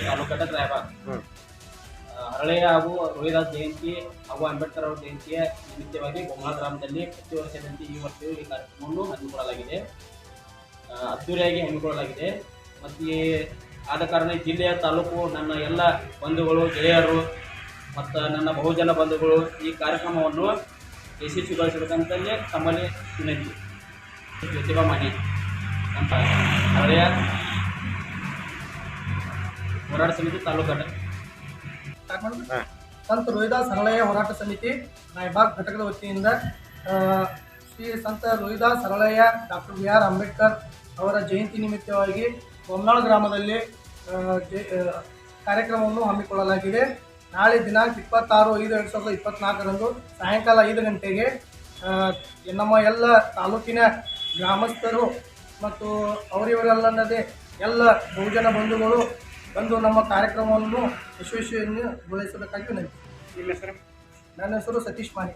ತಾಲೂಕು ಘಟಕ ರಾಯಬಾಗ್ ಹರಳೆಯ ಹಾಗೂ ರೋಹಿದಾಸ್ ಜಯಂತಿ ಹಾಗೂ ಅಂಬೇಡ್ಕರ್ ಅವರ ಜಯಂತಿಯ ನಿಮಿತ್ತವಾಗಿ ಬೊಮ್ಮಳ ಗ್ರಾಮದಲ್ಲಿ ಪ್ರತಿ ವರ್ಷದಂತೆ ಈ ವರ್ಷವೂ ಈ ಕಾರ್ಯಕ್ರಮವನ್ನು ಹಮ್ಮಿಕೊಳ್ಳಲಾಗಿದೆ. ಅದ್ದೂರಿಯಾಗಿ ಹಮ್ಮಿಕೊಳ್ಳಲಾಗಿದೆ. ಮತ್ತು ಆದ ಕಾರಣ ಜಿಲ್ಲೆಯ ತಾಲೂಕು ನನ್ನ ಎಲ್ಲ ಬಂಧುಗಳು ಗೆಳೆಯರು ಮತ್ತು ನನ್ನ ಬಹುಜನ ಬಂಧುಗಳು ಈ ಕಾರ್ಯಕ್ರಮವನ್ನು ಯಶಸ್ವಿಗೊಳಿಸಬೇಕಂತಲೇ ತಮ್ಮಲ್ಲಿ ವಿನಂತಿ. ಜ್ಯೋತಿಬಾ ಮಾನಿ ಅಂತ ಹಳೆಯ ಹೋರಾಟ ಸಮಿತಿ ತಾಲೂಕು ಘಟಕ. ಸಂತ ರೋಹಿದಾಸ್ ಹರಳೆಯ ಹೋರಾಟ ಸಮಿತಿ ರಾಯಬಾಗ್ ಘಟಕದ ವತಿಯಿಂದ ಶ್ರೀ ಸಂತ ರೋಹಿದಾಸ್ ಹರಳೆಯ ಡಾಕ್ಟರ್ BR ಅಂಬೇಡ್ಕರ್ ಅವರ ಜಯಂತಿ ನಿಮಿತ್ತವಾಗಿ ಬೊಮ್ಮನಾಳ ಗ್ರಾಮದಲ್ಲಿ ಕಾರ್ಯಕ್ರಮವನ್ನು ಹಮ್ಮಿಕೊಳ್ಳಲಾಗಿದೆ. ನಾಳೆ ದಿನಾಂಕ 26/5/2024 ಸಾಯಂಕಾಲ 5 ಗಂಟೆಗೆ ನಮ್ಮ ಎಲ್ಲ ತಾಲೂಕಿನ ಗ್ರಾಮಸ್ಥರು ಮತ್ತು ಅವರಿವರೆಲ್ಲದೆ ಎಲ್ಲ ಬಹುಜನ ಬಂಧುಗಳು ಬಂದು ನಮ್ಮ ಕಾರ್ಯಕ್ರಮವನ್ನು ಯಶಸ್ವಿಗೊಳಿಸಬೇಕಾಗಿ ವಿನಂತಿ. ನಿಮ್ಮ ಹೆಸರು? ನನ್ನ ಹೆಸರು ಸತೀಶ್ ಮಾನಿ.